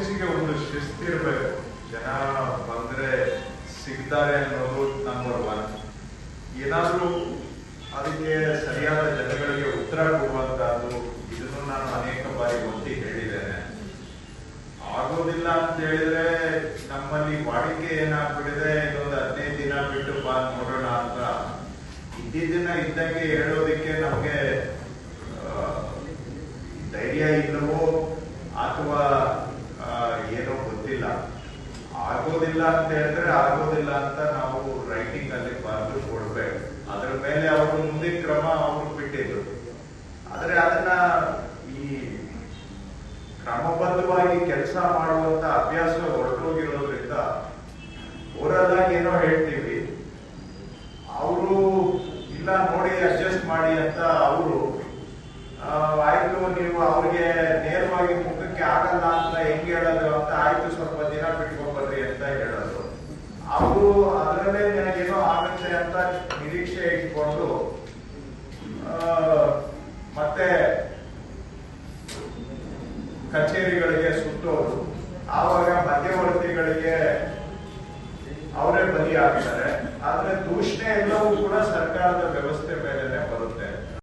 ಆಫೀಸಿಗೆ ಒಂದು ಶಿಸ್ತಿರ್ಬೇಕು. ಜನ ಬಂದ್ರೆ ಸಿಗ್ತಾರೆ ಅನ್ನೋದು ನಂಬರ್ ಒನ್. ಏನಾದ್ರೂ ಅದಕ್ಕೆ ಸರಿಯಾದ ಜನಗಳಿಗೆ ಉತ್ತರ ಕೊಡುವಂತಹದ್ದು, ಇದನ್ನು ನಾನು ಅನೇಕ ಬಾರಿ ಒತ್ತಿ ಹೇಳಿದ್ದೇನೆ. ಆಗೋದಿಲ್ಲ ಅಂತ ಹೇಳಿದ್ರೆ ನಮ್ಮಲ್ಲಿ ವಾಡಿಕೆ ಏನಾಗ್ಬಿಟ್ಟಿದೆ, ಇನ್ನೊಂದು 15 ದಿನ ಬಿಟ್ಟು ಬಾ ನೋಡೋಣ ಅಂತ ಇದ್ದಿದ್ದನ್ನ ಇದ್ದಂಗೆ ಹೇಳೋದಿಕ್ಕೆ ನಮ್ಗೆ ಧೈರ್ಯ ಇಲ್ಲವೋ ಅಥವಾ ಏನೋ ಗೊತ್ತಿಲ್ಲ. ಆಗೋದಿಲ್ಲ ಅಂತ ಹೇಳಿದ್ರೆ ಆಗೋದಿಲ್ಲ ಅಂತ ನಾವು ರೈಟಿಂಗ್ ಅಲ್ಲಿ ಬರೆದು ಕೊಡ್ಬೇಕು. ಅದ್ರ ಮೇಲೆ ಅವರು ಮುಂದಿನ ಕ್ರಮ ಅವರು ಬಿಟ್ಟಿದ್ರು. ಆದ್ರೆ ಅದನ್ನ ಈ ಕ್ರಮಬದ್ಧವಾಗಿ ಕೆಲಸ ಮಾಡುವಂತ ಅಭ್ಯಾಸ ಹೊರಟೋಗಿರೋದ್ರಿಂದ ಓರಲ್ ಆಗಿ ಏನೋ ಹೇಳ್ತೀವಿ, ಅವರು ಇಲ್ಲ ನೋಡಿ ಅಡ್ಜಸ್ಟ್ ಮಾಡಿ ಅಂತ ಅವರು ಆಯ್ತು ನೀವು ಅವ್ರಿಗೆ ನೇರವಾಗಿ ಮುಖಕ್ಕೆ ಆಗಲ್ಲ ಅಂತ ಹೆಂಗ್ ಹೇಳೋದು ಅಂತ, ಆಯ್ತು ಸ್ವಲ್ಪ ದಿನ ಬಿಟ್ಕೊಂಡ್ಬರ್ರಿ ಅಂತ ಹೇಳೋದು. ಅವರು ಅದರಲ್ಲೇ ನನಗೇನೋ ಆಗುತ್ತೆ ಅಂತ ನಿರೀಕ್ಷೆ ಇಟ್ಕೊಂಡು ಮತ್ತೆ ಕಚೇರಿಗಳಿಗೆ ಸುತ್ತೋದು.